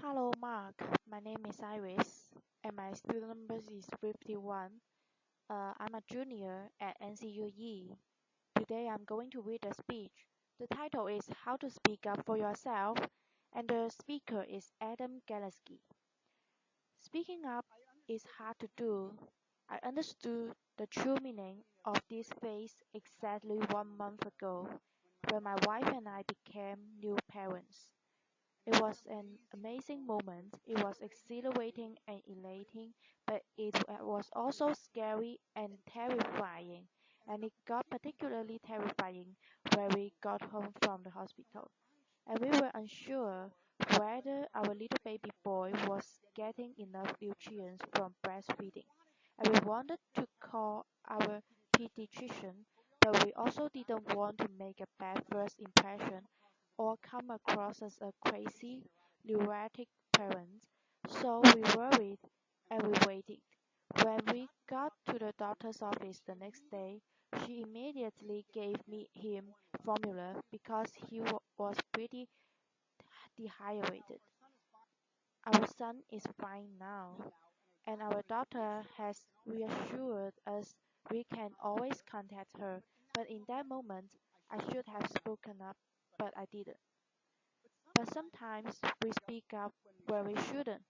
Hello, Mark. My name is Iris, and my student number is 51. I'm a junior at NCUE. Today I'm going to read a speech. The title is How to Speak Up for Yourself, and the speaker is Adam Galinsky. Speaking up is hard to do. I understood the true meaning of this phrase exactly 1 month ago, when my wife and I became new parents. It was an amazing moment. It was exhilarating and elating, but it was also scary and terrifying. And it got particularly terrifying when we got home from the hospital. And we were unsure whether our little baby boy was getting enough nutrients from breastfeeding. And we wanted to call our pediatrician, but we also didn't want to make a bad first impression or come across as a crazy, neurotic parent. So we worried and we waited. When we got to the doctor's office the next day, she immediately gave him formula because he was pretty dehydrated. Our son is fine now, and our doctor has reassured us we can always contact her. But in that moment, I should have spoken up, but I didn't. But sometimes we speak up where we shouldn't,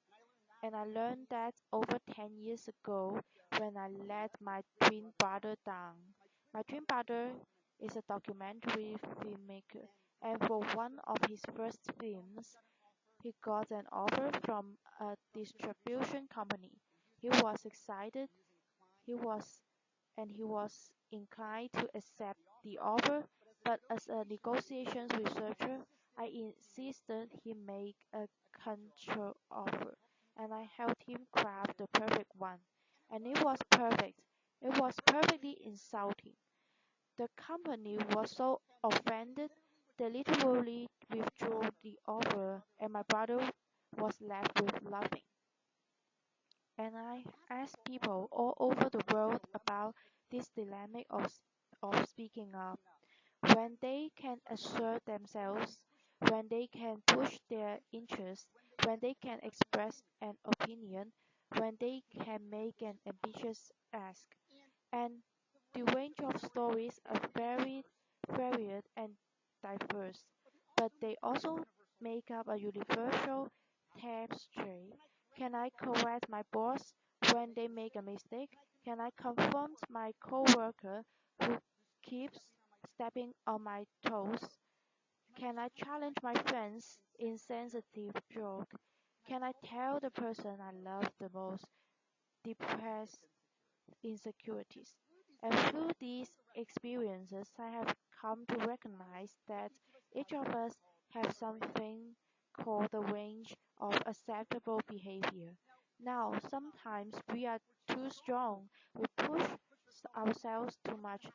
and I learned that over 10 years ago when I let my twin brother down. My twin brother is a documentary filmmaker, and for one of his first films, he got an offer from a distribution company. He was excited, he was he was inclined to accept the offer, but as a negotiations researcher, I insisted he make a counter offer, and I helped him craft the perfect one. And it was perfect. It was perfectly insulting. The company was so offended they literally withdrew the offer, and my brother was left with nothing. And I asked people all over the world about this dilemma of speaking up. When they can assert themselves, when they can push their interests, when they can express an opinion, when they can make an ambitious ask. And the range of stories are very varied and diverse, but they also make up a universal tapestry. Can I correct my boss when they make a mistake? Can I confront my coworker who keeps stepping on my toes? Can I challenge my friend's insensitive joke? Can I tell the person I love the most depressed insecurities? And through these experiences, I have come to recognize that each of us have something called the range of acceptable behavior. Now, sometimes we are too strong. We push ourselves too much.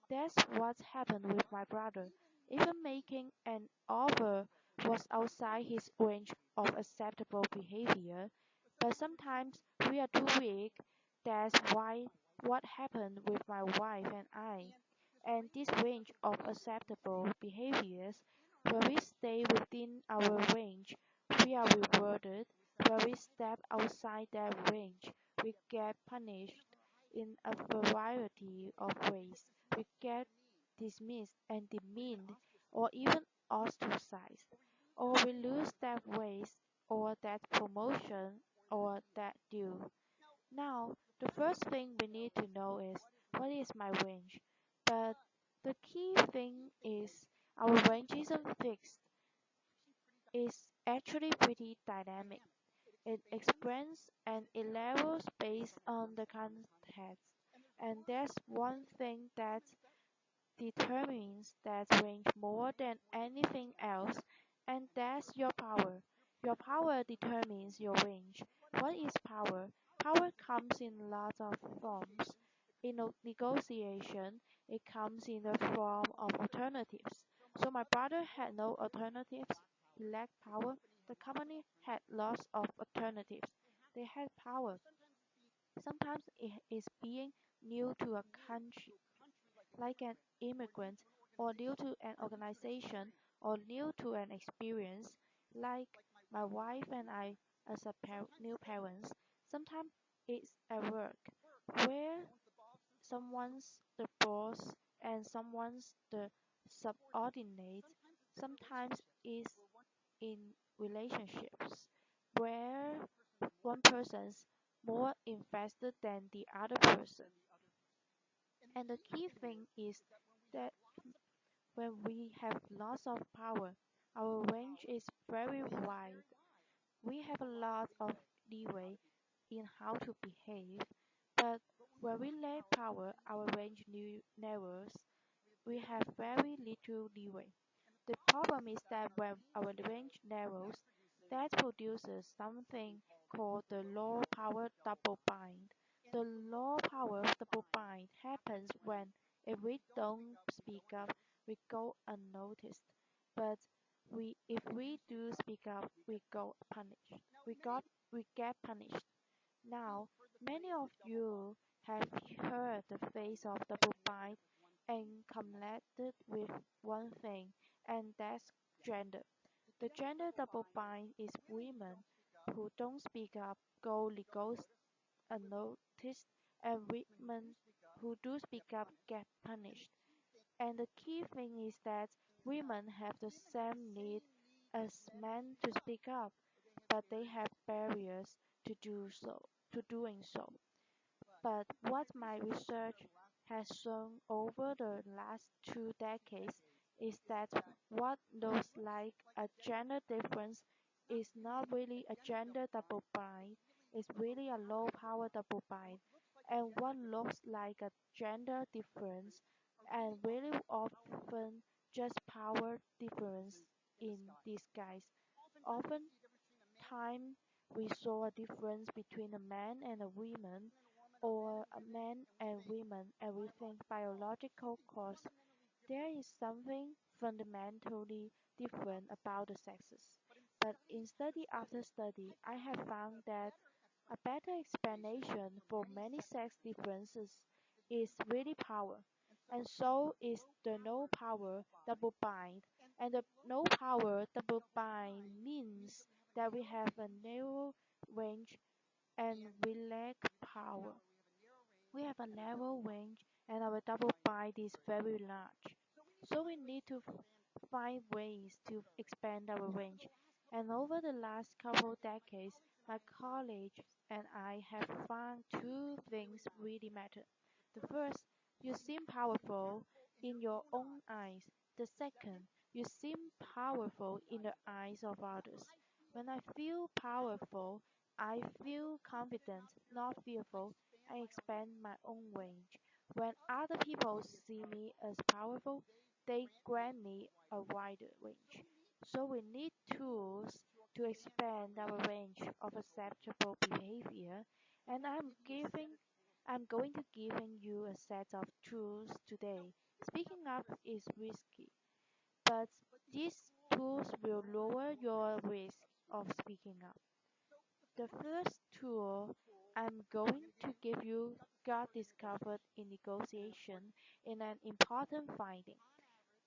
That's what happened with my brother. Even making an offer was outside his range of acceptable behavior. But sometimes we are too weak. That's why what happened with my wife and I. And this range of acceptable behaviors, when we stay within our range, we are rewarded. When we step outside that range, we get punished in a variety of ways. We get dismissed and demeaned, or even ostracized, or we lose that raise, or that promotion, or that due. Now, the first thing we need to know is what is my range? But the key thing is our range isn't fixed, it's actually pretty dynamic. It expands and it levels based on the context. And there's one thing that determines that range more than anything else, and that's your power. Your power determines your range. What is power? Power comes in lots of forms. In a negotiation, it comes in the form of alternatives. So my brother had no alternatives. He lacked power. The company had lots of alternatives. They had power. Sometimes it is being new to a country like an immigrant, or new to an organization, or new to an experience, like My wife and I, as a new parents, sometimes it's at work, where someone's the boss and someone's the subordinate. Sometimes it's in relationships, where one person's more invested than the other person. And the key thing is that when we have lots of power, our range is very wide. We have a lot of leeway in how to behave, but when we lack power, our range narrows. We have very little leeway. The problem is that when our range narrows, that produces something called the low power double bind. The low power double bind happens when if we don't speak up, we go unnoticed. But if we do speak up, we go punished. We get punished. Now, many of you have heard the phrase of double bind and connected with one thing, and that's gender. The gender double bind is women who don't speak up go unnoticed, and women who do speak up get punished. And the key thing is that women have the same need as men to speak up, but they have barriers to doing so. But what my research has shown over the last 2 decades is that what looks like a gender difference is not really a gender double bind, it's really a low power double bind. And what looks like a gender difference and really often just power difference in disguise. Often time we saw a difference between a man and a woman or a man and women and we think biological cause, there is something fundamentally different about the sexes. But in study after study, I have found that a better explanation for many sex differences is really power. And so is the no power double bind. And the no power double bind means that we have a narrow range and we lack power. We have a narrow range and our double bind is very large. So we need to find ways to expand our range. And over the last couple decades, my colleagues and I have found two things really matter. The first, you seem powerful in your own eyes. The second, you seem powerful in the eyes of others. When I feel powerful, I feel confident, not fearful. I expand my own range. When other people see me as powerful, they grant me a wider range. So we need tools to expand our range of acceptable behavior, and I'm going to giving you a set of tools today. Speaking up is risky, but these tools will lower your risk of speaking up. The first tool I'm going to give you got discovered in negotiation in an important finding.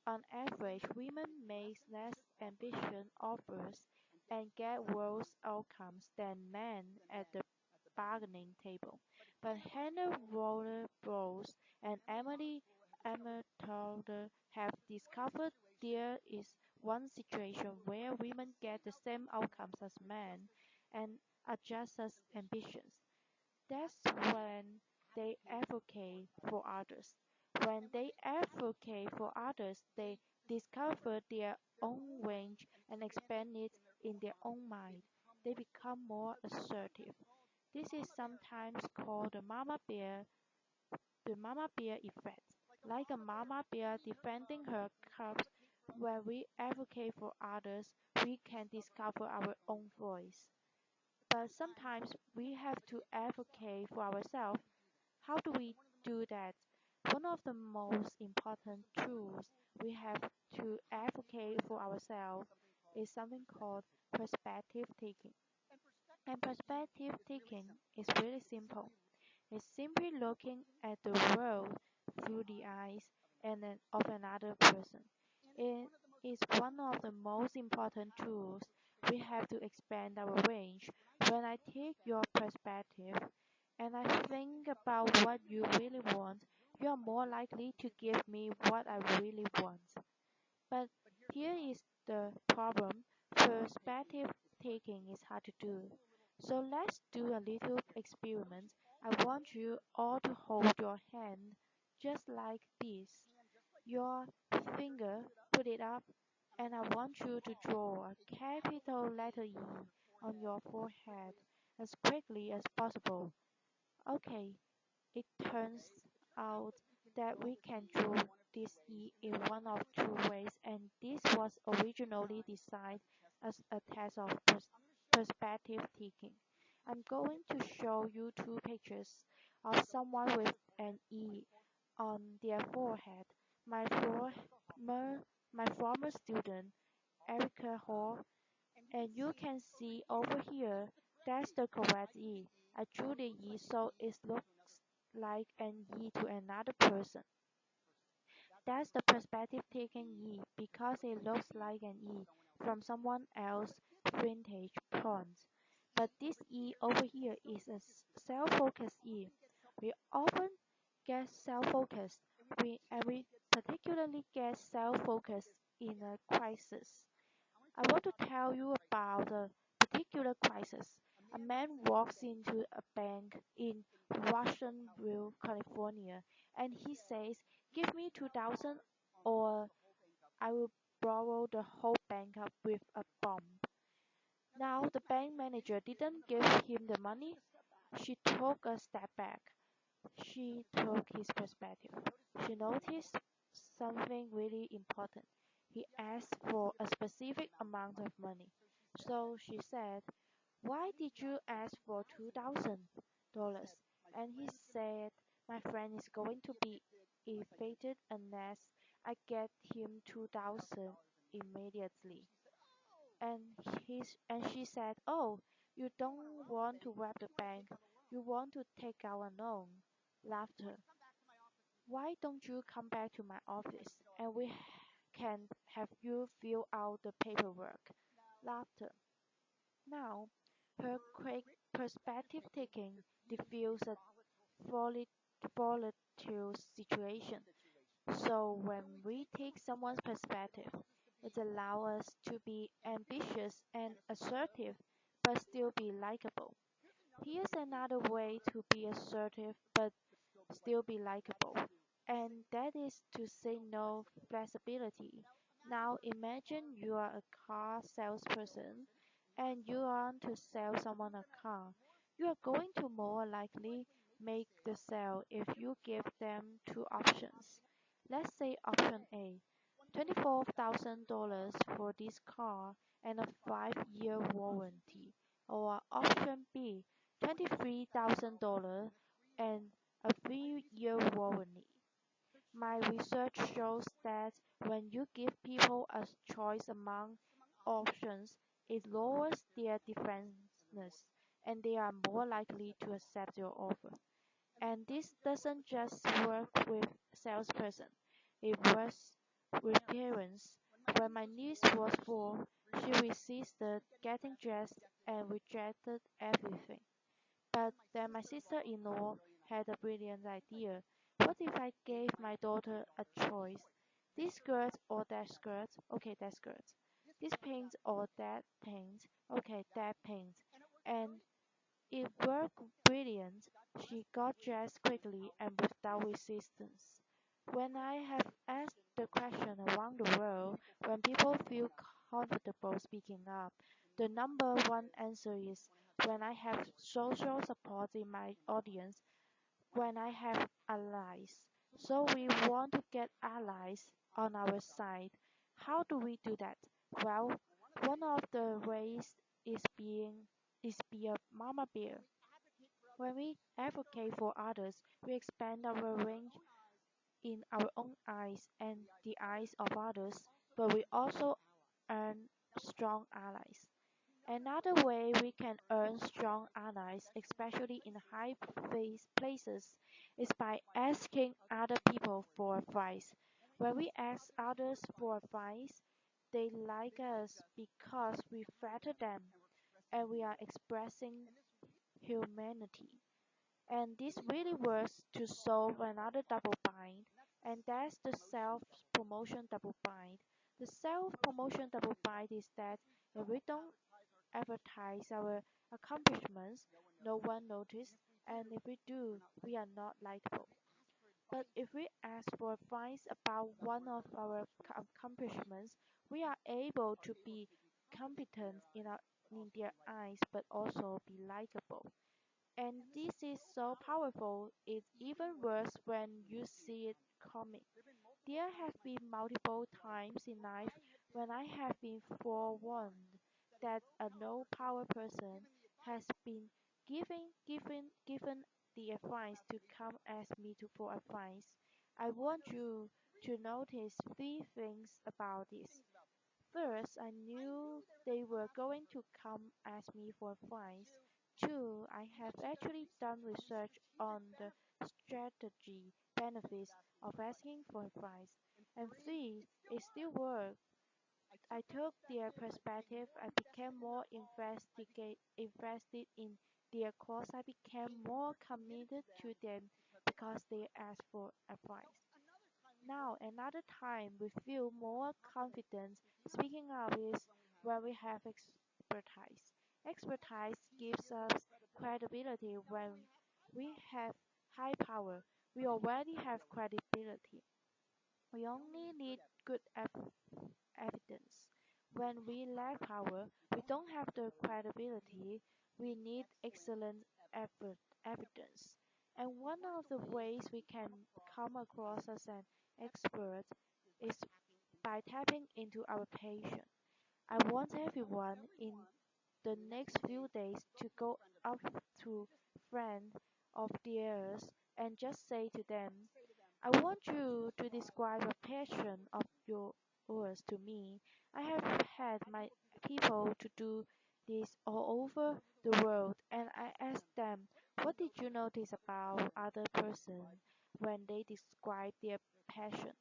On average, women make less ambitious offers and get worse outcomes than men at the bargaining table. But Hannah Roller-Bros and Emily Amatold have discovered there is one situation where women get the same outcomes as men and are just as ambitious. That's when they advocate for others. When they advocate for others, they discover their own range and expand it in their own mind. They become more assertive. This is sometimes called the mama bear effect. Like a mama bear defending her cubs, when we advocate for others, we can discover our own voice. But sometimes we have to advocate for ourselves. How do we do that? One of the most important tools we have to advocate for ourselves is something called perspective taking. And perspective taking is really simple. It's simply looking at the world through the eyes of another person. It is one of the most important tools we have to expand our range. When I take your perspective and I think about what you really want, you are more likely to give me what I really want. But here is the problem. Perspective taking is hard to do. So let's do a little experiment. I want you all to hold your hand just like this. Your finger, put it up, and I want you to draw a capital letter E on your forehead as quickly as possible. Okay, it turns out that we can draw this E in one of two ways, and this was originally designed as a test of perspective taking. I'm going to show you two pictures of someone with an E on their forehead. My former, my former student, Erica Hall, and you can see over here, that's the correct E. I drew the E so it looks like an E to another person. That's the perspective taking E because it looks like an E from someone else's vintage point. But this E over here is a self-focused E. We often get self-focused, and we particularly get self-focused in a crisis. I want to tell you about a particular crisis. A man walks into a bank in Russianville, California, and he says, "Give me 2,000 or I will borrow the whole bank up with a bomb." Now, the bank manager didn't give him the money. She took a step back. She took his perspective. She noticed something really important. He asked for a specific amount of money. So she said, "Why did you ask for $2,000?" And he said, "My friend is going to be evicted unless I get him 2,000 immediately." And she said, "Oh, you don't want to rob the bank. You want to take out a loan." Laughter. "Why don't you come back to my office and we can have you fill out the paperwork?" Laughter. Now, her quick perspective taking diffused a volatile volatile situation. So when we take someone's perspective, it allows us to be ambitious and assertive, but still be likable. Here's another way to be assertive but still be likable, and that is to say no flexibility. Now imagine you are a car salesperson and you want to sell someone a car. You are going to more likely make the sale if you give them two options. Let's say option A, $24,000 for this car and a 5-year warranty, or option B, $23,000 and a 3-year warranty. My research shows that when you give people a choice among options, it lowers their defensiveness and they are more likely to accept your offer. And this doesn't just work with salesperson. It works with parents. When my niece was 4, she resisted getting dressed and rejected everything. But then my sister-in-law had a brilliant idea. What if I gave my daughter a choice? This skirt or that skirt? Okay, that skirt. This paint or that paint? Okay, that paint. And it worked brilliant. She got dressed quickly and without resistance. When I have asked the question around the world, when people feel comfortable speaking up, the number one answer is when I have social support in my audience, when I have allies. So we want to get allies on our side. How do we do that? Well, one of the ways is be a mama bear. When we advocate for others, we expand our range in our own eyes and the eyes of others, but we also earn strong allies. Another way we can earn strong allies, especially in high places, is by asking other people for advice. When we ask others for advice, They like us because we flatter them and we are expressing humanity. And this really works to solve another double bind, and that's the self-promotion double bind. The self-promotion double bind is that if we don't advertise our accomplishments, no one notices, and if we do, we are not likable. But if we ask for advice about one of our accomplishments, we are able to be competent in their eyes but also be likable. And this is so powerful, it's even worse when you see it coming. There have been multiple times in life when I have been forewarned that a low power person has been given the advice to come ask me for advice. I want you to notice three things about this. First, I knew they were going to come ask me for advice. Two, I have actually done research on the strategy benefits of asking for advice. And three, it still worked. I took their perspective. I became more invested in their cause. I became more committed to them because they asked for advice. Now, another time we feel more confident speaking up is when we have expertise. Expertise gives us credibility when we have high power. We already have credibility. We only need good evidence. When we lack power, we don't have the credibility. We need excellent evidence. And one of the ways we can come across as an expert is by tapping into our passion. I want everyone in the next few days to go up to friends of theirs and just say to them, I want you to describe a passion of yours to me. I have had my people to do this all over the world, and I ask them, what did you notice about other person when they describe their passion?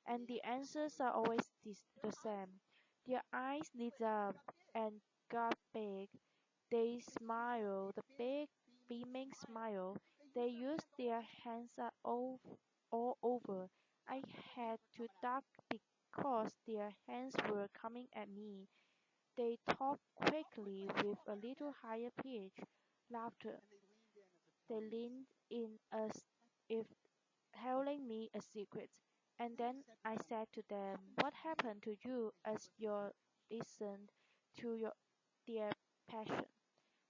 And the answers are always the same. Their eyes lit up and got big. They smile, the big beaming smile. They used their hands all over. I had to duck because their hands were coming at me. They talked quickly with a little higher pitch laughter. They leaned in as if telling me a secret. And then I said to them, what happened to you as you listened to their passion?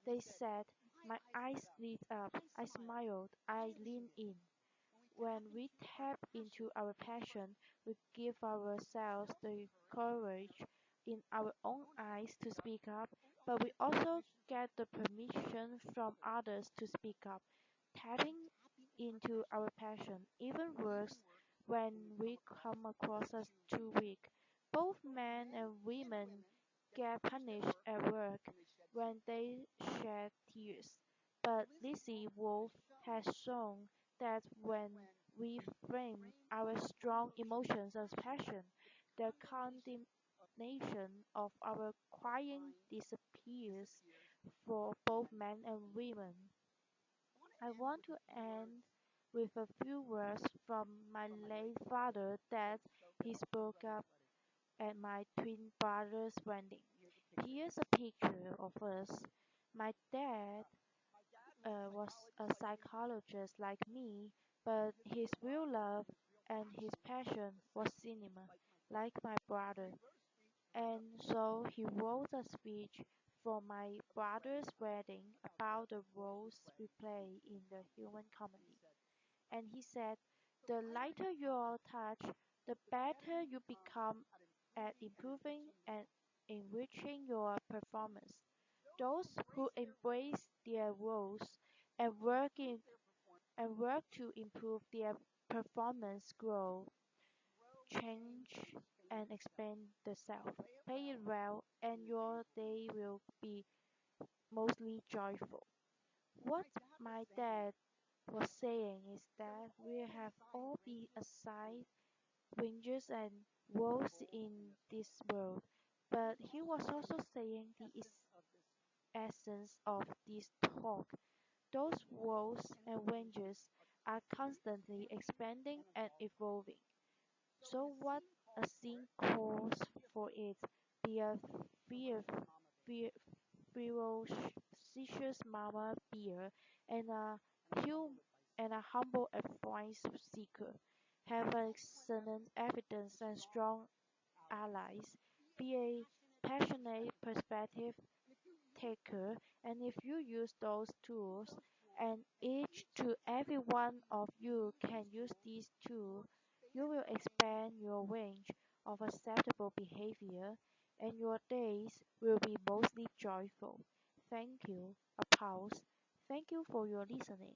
They said, my eyes lit up. I smiled. I leaned in. When we tap into our passion, we give ourselves the courage in our own eyes to speak up, but we also get the permission from others to speak up. Tapping into our passion even works when we come across as too weak. Both men and women get punished at work when they shed tears. But Lizzie Wolf has shown that when we frame our strong emotions as passion, the condemnation of our crying disappears for both men and women. I want to end with a few words from my late father that he spoke up at my twin brother's wedding. Here's a picture of us. My dad was a psychologist like me, but his real love and his passion was cinema, like my brother. And so he wrote a speech for my brother's wedding about the roles we play in the human comedy. And he said, the lighter your touch, the better you become at improving and enriching your performance. Those who embrace their roles and work to improve their performance grow, change, and expand the self. Play it well, and your day will be mostly joyful. What my dad was saying is that we have all been assigned ranges and woes in this world, but he was also saying the essence of this talk. Those woes and vengeance are constantly expanding and evolving. So what a scene calls for it, be a fear, fear, ferocious mama bear and hum, and a humble advice seeker. Have excellent evidence and strong allies. Be a passionate perspective taker, and if you use those tools, and each to every one of you can use these tools, you will expand your range of acceptable behavior, and your days will be mostly joyful. Thank you. A pause. Thank you for your listening.